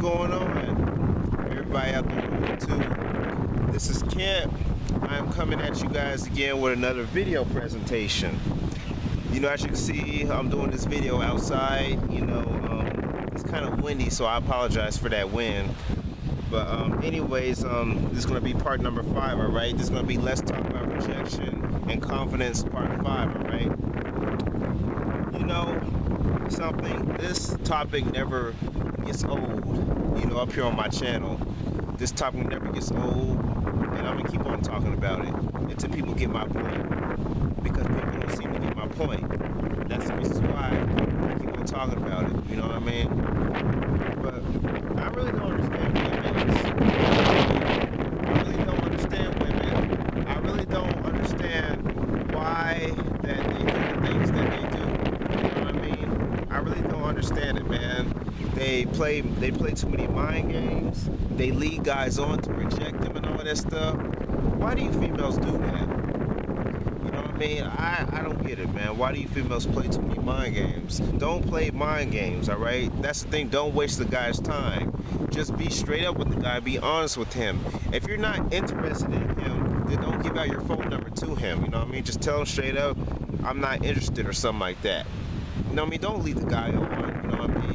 going on? Everybody out there on YouTube. This is Kent. I'm coming at you guys again with another video presentation. You know, as you can see, I'm doing this video outside. It's kind of windy, so I apologize for that wind. But anyways, this is going to be part number 5, all right? This is going to be Let's Talk About Rejection and Confidence part 5, all right? You know something, this topic never gets old, up here on my channel. This topic never gets old, and I'm going to keep on talking about it until people get my point, because people don't seem to get my point. That's the reason why I keep on talking about it, you know what I mean? But I really don't understand women. I really don't understand women. I really don't understand why that they do the things that they do. You know what I mean? I really don't understand it, man. They play too many mind games. They lead guys on to reject them and all that stuff. Why do you females do that? You know what I mean? I don't get it, man. Why do you females play too many mind games? Don't play mind games, all right? That's the thing. Don't waste the guy's time. Just be straight up with the guy. Be honest with him. If you're not interested in him, then don't give out your phone number to him. You know what I mean? Just tell him straight up, I'm not interested, or something like that. You know what I mean? Don't lead the guy on. You know what I mean?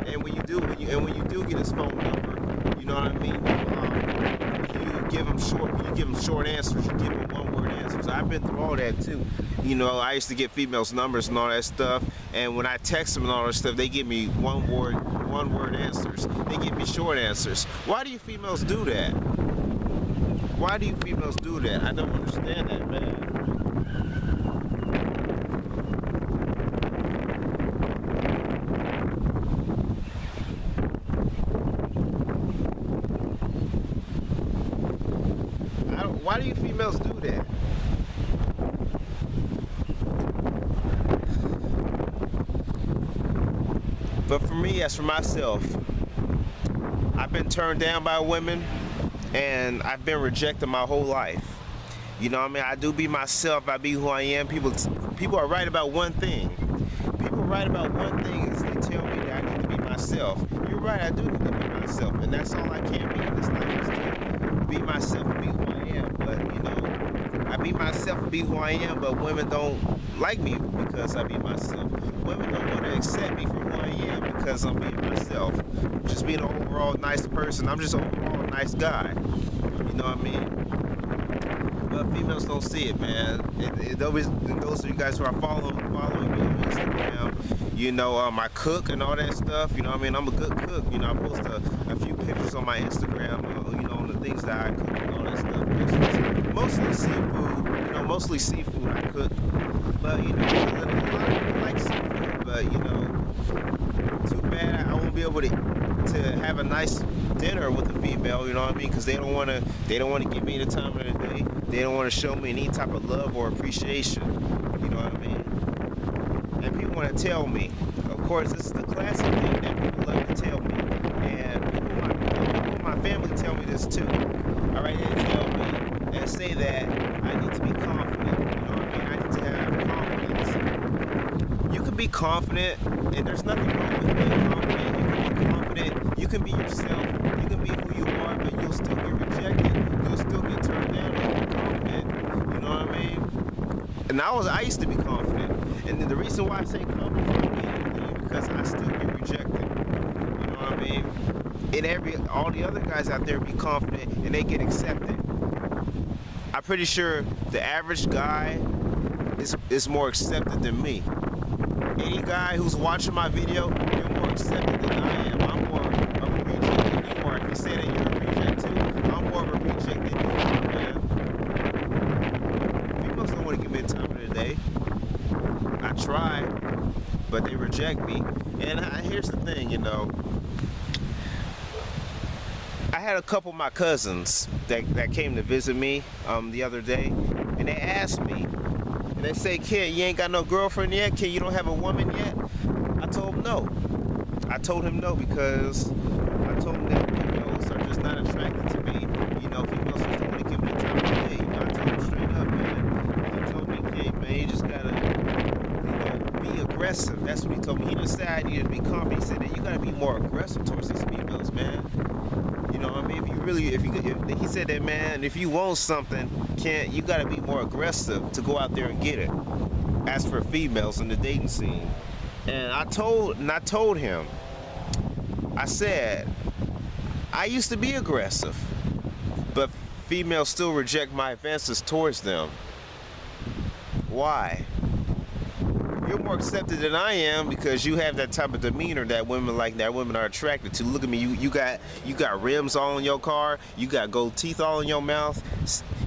And when you do get his phone number, you know what I mean? You give him short answers. You give him one-word answers. I've been through all that too. I used to get females' numbers and all that stuff, and when I text them and all that stuff, they give me one-word answers. They give me short answers. Why do you females do that? Why do you females do that? I don't understand that, man. Why do you females do that? But for me, as for myself, I've been turned down by women, and I've been rejected my whole life. You know what I mean? I do be myself. I be who I am. People are right about one thing. People are right about one thing is they tell me that I need to be myself. You're right, I do need to be myself, and that's all I can be in this life, is to be myself and be who I am. But I be myself and be who I am, but women don't like me because I be myself. Women don't want to accept me for who I am because I'm being myself. Just being an overall nice person. I'm just an overall nice guy. You know what I mean? But females don't see it, man. Those of you guys who are following me on Instagram, I cook and all that stuff. You know what I mean? I'm a good cook. I post a few pictures on my Instagram, on the things that I cook and all that stuff. Mostly seafood. Mostly seafood I cook. But, a lot of people like seafood. But, too bad I won't be able to have a nice dinner with a female, you know what I mean? Because they don't want to give me the time of the day. They don't want to show me any type of love or appreciation. You know what I mean? And people want to tell me. Of course, this is the classic thing that people love to tell me. And people in my family tell me this too. All right, they tell me and say that I need to be confident. You know what I mean? I need to have confidence. You can be confident, and there's nothing wrong with being confident. You can be confident. You can be yourself. You can be who you are, but you'll still get rejected. You'll still get turned down if you're confident. You know what I mean? And I used to be confident. And then the reason why I say confident is because I still get rejected. You know what I mean? And all the other guys out there be confident and they get accepted. I'm pretty sure the average guy is more accepted than me. Any guy who's watching my video, you're more accepted than I am. I'm more of a reject than you are. If you say that you're a reject too, I'm more of a reject than you are, man. Females don't want to give me the time of the day. I try, but they reject me. And here's the thing, I had a couple of my cousins that came to visit me the other day, and they asked me, and they say, "Kid, you ain't got no girlfriend yet? Kid, you don't have a woman yet?" I told him no. I told him no because I told him that females are just not attracted to me. Females just don't want to give me the time of the day. I told him straight up, man. He told me, "Kid, man, you just gotta, be aggressive." aggressive. That's what he told me. He didn't say I needed to be confident. He said that you gotta be more aggressive towards these females, man. You know what I mean? If you really, if he said that, man, if you want something, you gotta be more aggressive to go out there and get it. As for females in the dating scene, and I told him, I said, I used to be aggressive, but females still reject my advances towards them. Why? You're more accepted than I am because you have that type of demeanor that women like, that women are attracted to. Look at me, you got rims all in your car, you got gold teeth all in your mouth,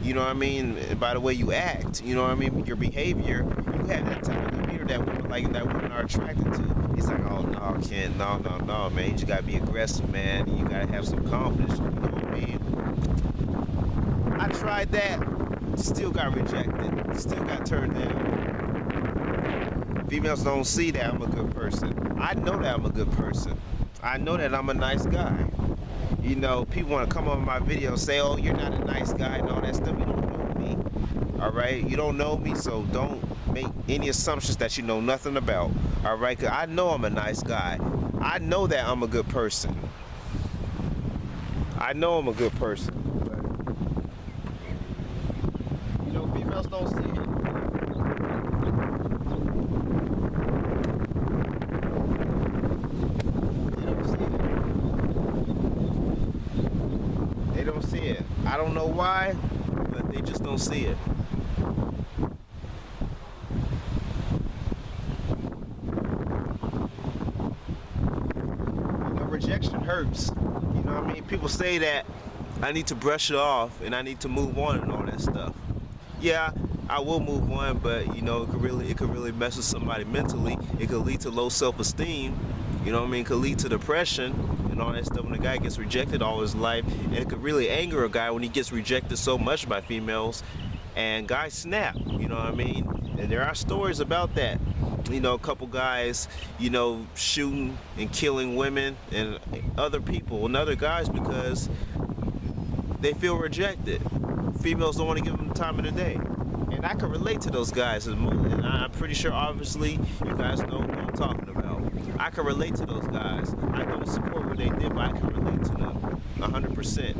you know what I mean? And by the way you act, you know what I mean, your behavior, you have that type of demeanor that women like, that women are attracted to. He's like, oh no, Ken, no, man, you just gotta be aggressive, man. You gotta have some confidence, you know what I mean? I tried that, still got rejected, still got turned down. Females don't see that I'm a good person. I know that I'm a good person. I know that I'm a nice guy. You know, people want to come on my video and say, oh, you're not a nice guy and all that stuff. You don't know me. All right? You don't know me, so don't make any assumptions that you know nothing about. All right? Because I know I'm a nice guy. I know that I'm a good person. I know I'm a good person. But, you know, females don't see it. Don't see it. I don't know why, but they just don't see it. You know, rejection hurts. You know what I mean? People say that I need to brush it off and I need to move on and all that stuff. Yeah, I will move on, but you know, it could really mess with somebody mentally. It could lead to low self-esteem. You know what I mean? It could lead to depression and all that stuff when a guy gets rejected all his life. And it could really anger a guy when he gets rejected so much by females. And guys snap, you know what I mean? And there are stories about that. You know, a couple guys, you know, shooting and killing women and other people and other guys because they feel rejected. Females don't want to give them the time of the day. And I can relate to those guys. And I'm pretty sure, obviously, you guys know who I'm talking about. I can relate to those guys. I don't support what they did, but I can relate to them 100%.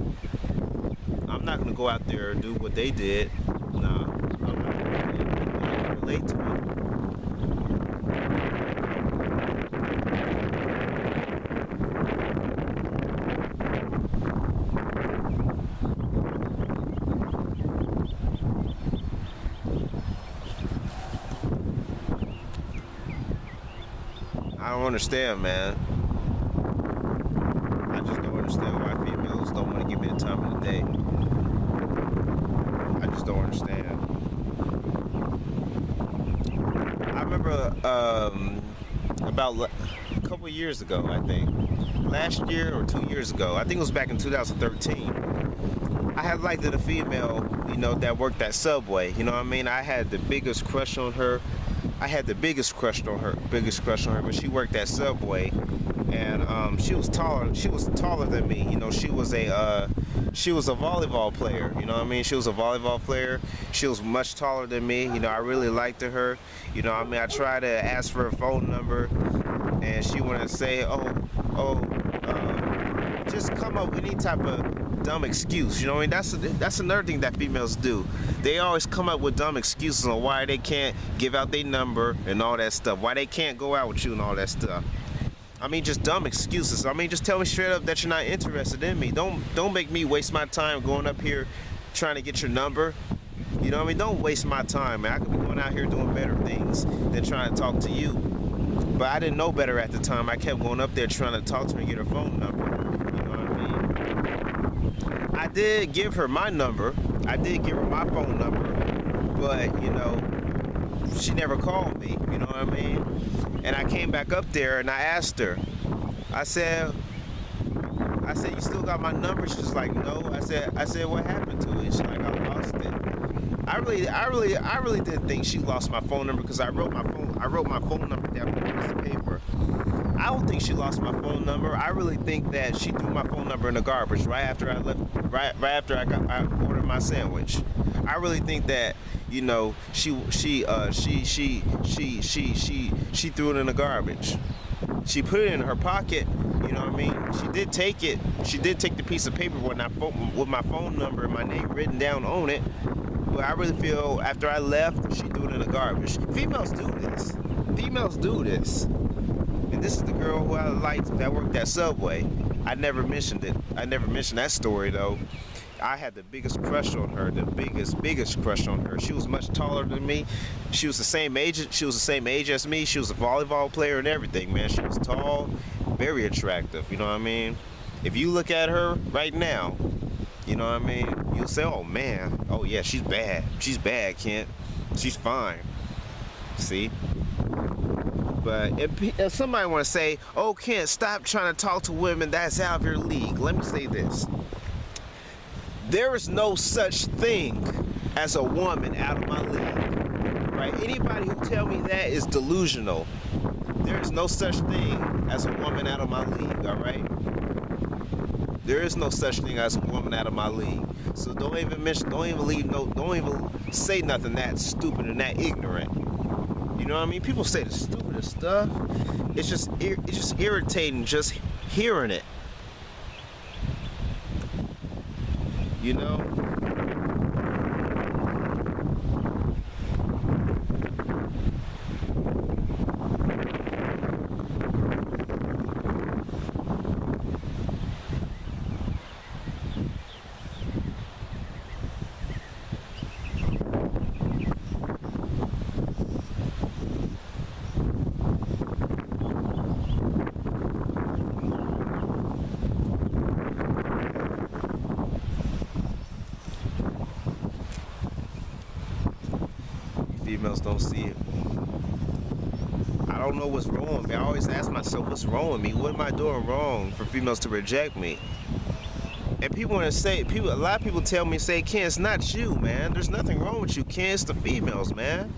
I'm not going to go out there and do what they did. Nah, I'm not going to do it. I can relate to them. I don't understand, man. I just don't understand why females don't want to give me the time of the day. I just don't understand. I remember about a couple years ago, I think, last year or 2 years ago, I think it was back in 2013, I had liked a female, you know, that worked at Subway. You know what I mean? I had the biggest crush on her. But she worked at Subway, and she was taller than me. You know, she was a volleyball player. You know what I mean? She was a volleyball player. She was much taller than me. You know, I really liked her. You know, I mean, I tried to ask for her phone number, and she wanted to say, just come up with any type of dumb excuse. You know what I mean? That's another thing that females do. They always come up with dumb excuses on why they can't give out their number and all that stuff. Why they can't go out with you and all that stuff. I mean, just dumb excuses. I mean, just tell me straight up that you're not interested in me. Don't make me waste my time going up here trying to get your number. You know what I mean? Don't waste my time, man. I could be going out here doing better things than trying to talk to you. But I didn't know better at the time. I kept going up there trying to talk to her and get her phone number. You know what I mean? I did give her my number. I did give her my phone number. But, you know, she never called me. You know what I mean? And I came back up there and I asked her. I said, you still got my number? She's like, no. I said, what happened to it? She's like, I lost it. I really didn't think she lost my phone number because I wrote my phone number down on a piece of paper. I don't think she lost my phone number. I really think that she threw my phone number in the garbage right after I left, right after I ordered my sandwich. I really think that, she threw it in the garbage. She put it in her pocket. You know what I mean? She did take it. She did take the piece of paper with my phone number and my name written down on it. But I really feel after I left, she threw it in the garbage. Females do this. Females do this. And this is the girl who I liked that worked at Subway. I never mentioned it. I never mentioned that story though. I had the biggest crush on her, the biggest crush on her. She was much taller than me. She was the same age. She was the same age as me. She was a volleyball player and everything, man. She was tall, very attractive. You know what I mean? If you look at her right now, you know what I mean? You'll say, "Oh man, oh yeah, she's bad. She's bad, Kent. She's fine." See? But if somebody want to say, "Oh, Kent, stop trying to talk to women. That's out of your league." Let me say this. There is no such thing as a woman out of my league, right? Anybody who tell me that is delusional. There is no such thing as a woman out of my league, all right? There is no such thing as a woman out of my league. So don't even say nothing that stupid and that ignorant. You know what I mean? People say the stupidest stuff. It's just irritating just hearing it. You know? Females don't see it. I don't know what's wrong with me. I always ask myself, what's wrong with me? What am I doing wrong for females to reject me? And people want to say, a lot of people tell me, say, "Ken, it's not you, man. There's nothing wrong with you, Ken. It's the females, man.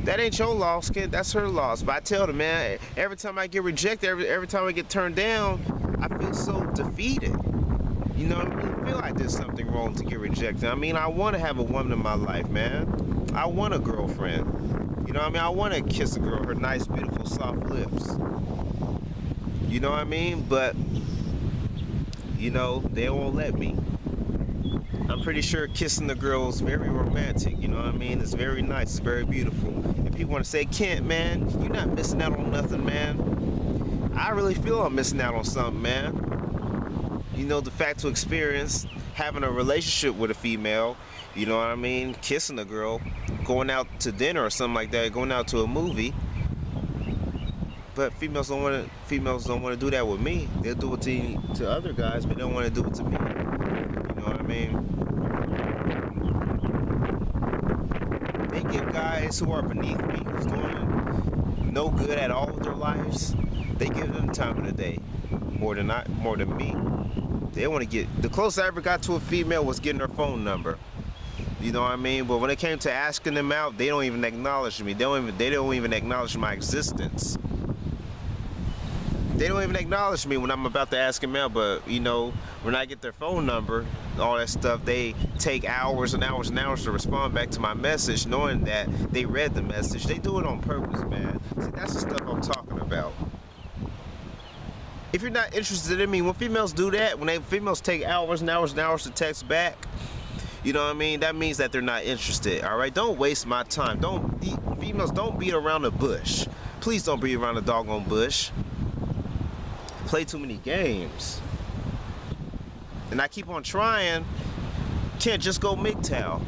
That ain't your loss, Ken. That's her loss." But I tell them, man, every time I get rejected, every time I get turned down, I feel so defeated. You know, I feel I did something wrong to get rejected. I mean, I want to have a woman in my life, man. I want a girlfriend. You know what I mean? I want to kiss a girl, her nice, beautiful, soft lips. You know what I mean? But, you know, they won't let me. I'm pretty sure kissing the girl is very romantic. You know what I mean? It's very nice. It's very beautiful. And people want to say, "Kent, man, you're not missing out on nothing, man." I really feel I'm missing out on something, man. You know, the fact to experience having a relationship with a female, you know what I mean, kissing a girl, going out to dinner or something like that, going out to a movie. But females don't want to do that with me. They'll do it to other guys, but they don't want to do it to me. You know what I mean? They give guys who are beneath me, who's doing no good at all with their lives, they give them time of the day more than me. They want to get, the closest I ever got to a female was getting her phone number. You know what I mean? But when it came to asking them out, they don't even acknowledge me. They don't even acknowledge my existence. They don't even acknowledge me when I'm about to ask them out. But you know, when I get their phone number, all that stuff, they take hours and hours and hours to respond back to my message, knowing that they read the message. They do it on purpose, man. See, that's the stuff I'm talking about. If you're not interested in me, when females do that, when females take hours and hours and hours to text back, you know what I mean? That means that they're not interested, all right? Don't waste my time. Females, don't beat around the bush. Please don't beat around the doggone bush. Play too many games. And I keep on trying. Can't just go MGTOW.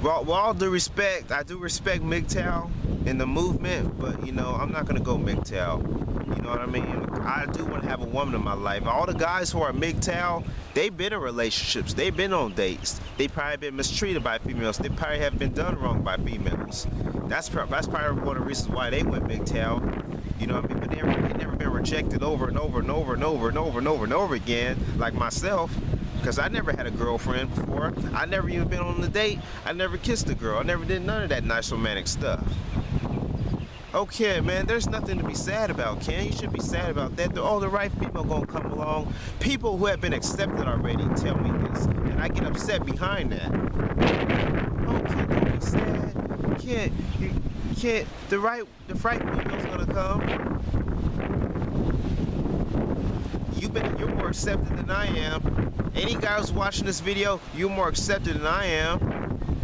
With all due respect, I do respect MGTOW in the movement, but you know, I'm not gonna go MGTOW. You know what I mean? I do want to have a woman in my life. All the guys who are MGTOW, they've been in relationships. They've been on dates. They probably been mistreated by females. They probably have been done wrong by females. That's probably one of the reasons why they went MGTOW. You know what I mean? But they never been rejected over and over and over and over and over and over and over again, like myself. Because I never had a girlfriend before. I never even been on a date. I never kissed a girl. I never did none of that nice romantic stuff. Okay, man, there's nothing to be sad about, Ken. You should be sad about that. All the right people gonna come along. People who have been accepted already tell me this, and I get upset behind that. Okay, don't be sad. You can't. The right female's gonna come. You're more accepted than I am. Any guy who's watching this video, you're more accepted than I am.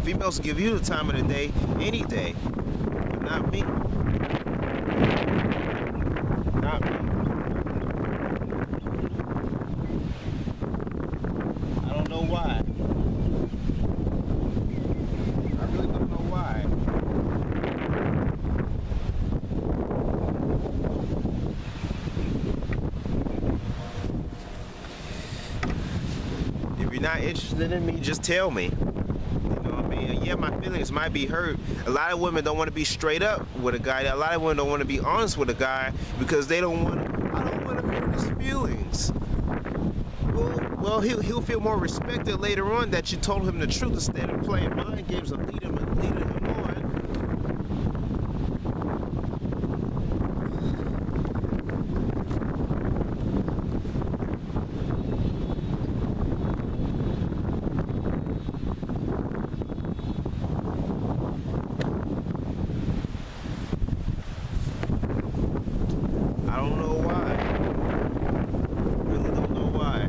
Females give you the time of the day, any day, but not me. Not me. I don't know why. I really don't know why. If you're not interested in me, just tell me. Yeah, my feelings might be hurt. A lot of women don't want to be straight up with a guy. A lot of women don't want to be honest with a guy because they don't want to. I don't want to hurt his feelings. Well, he'll feel more respected later on that you told him the truth instead of playing mind games of leading him on. I don't know why. Really don't know why.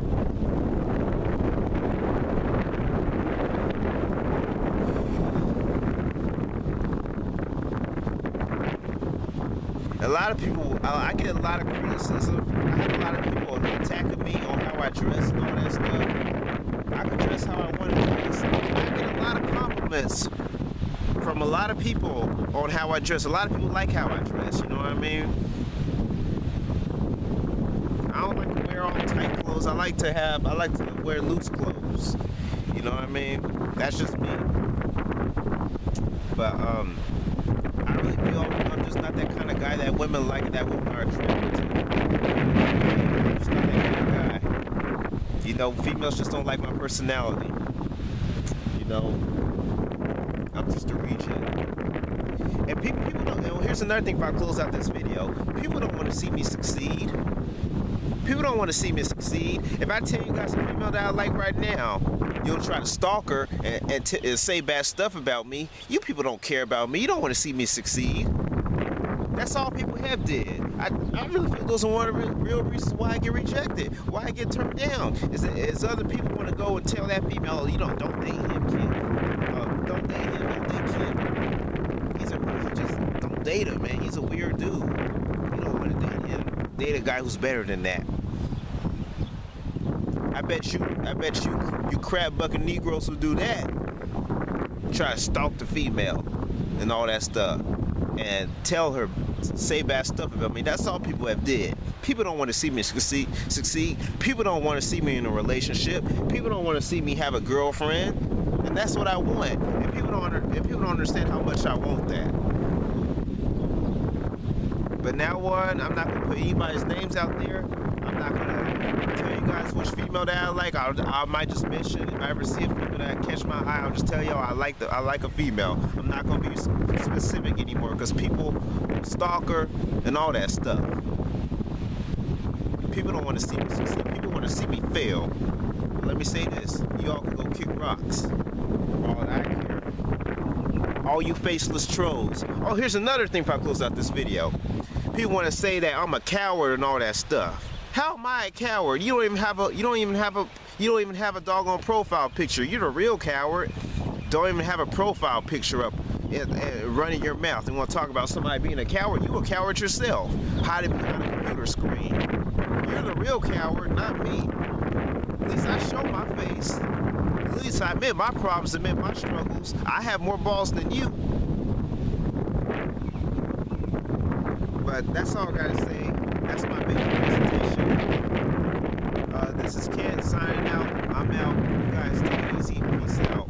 A lot of people, I get a lot of criticism. I have a lot of people attacking me on how I dress and all that stuff. I can dress how I want to dress. I get a lot of compliments from a lot of people on how I dress. A lot of people like how I dress, you know what I mean? I don't like to wear all tight clothes. I like to wear loose clothes. You know what I mean? That's just me. But I really feel I'm just not that kind of guy that women like, that women are attracted to. I'm just not that kind of guy. You know, females just don't like my personality. You know, I'm just a reject. And people don't. You know, here's another thing. If I close out this video, people don't want to see me succeed. People don't want to see me succeed. If I tell you guys a female that I like right now, you'll try to stalk her and say bad stuff about me. You people don't care about me. You don't want to see me succeed. That's all people have did. I really feel those are one of the real reasons why I get rejected, why I get turned down. Is other people want to go and tell that female, oh, don't date him, kid. Don't date him, don't date him. Just don't date him, man. He's a weird dude. You don't want to date him. Date a guy who's better than that. I bet you crab bucking Negroes who do that. Try to stalk the female and all that stuff and tell her, say bad stuff about me. That's all people have did. People don't want to see me succeed. People don't want to see me in a relationship. People don't want to see me have a girlfriend, and that's what I want. And people don't understand how much I want that. But now on, I'm not gonna put anybody's names out there. I'm not gonna tell you guys which female that I like. I might just mention, if I ever see a female that catch my eye, I'll just tell y'all I like a female. I'm not gonna be specific anymore because people stalk her and all that stuff. People don't want to see me succeed. People want to see me fail. But let me say this: y'all can go kick rocks. All that I care. All you faceless trolls. Oh, here's another thing. If I close out this video. People want to say that I'm a coward and all that stuff. How am I a coward? You don't even have a doggone profile picture. You're the real coward. Don't even have a profile picture up and running your mouth and want to talk about somebody being a coward. You a coward yourself. Hiding behind a computer screen. You're the real coward, not me. At least I show my face. At least I admit my problems, admit my struggles. I have more balls than you. But that's all I gotta say. That's my big presentation. This is Ken signing out. I'm out. You guys take it easy. Peace out.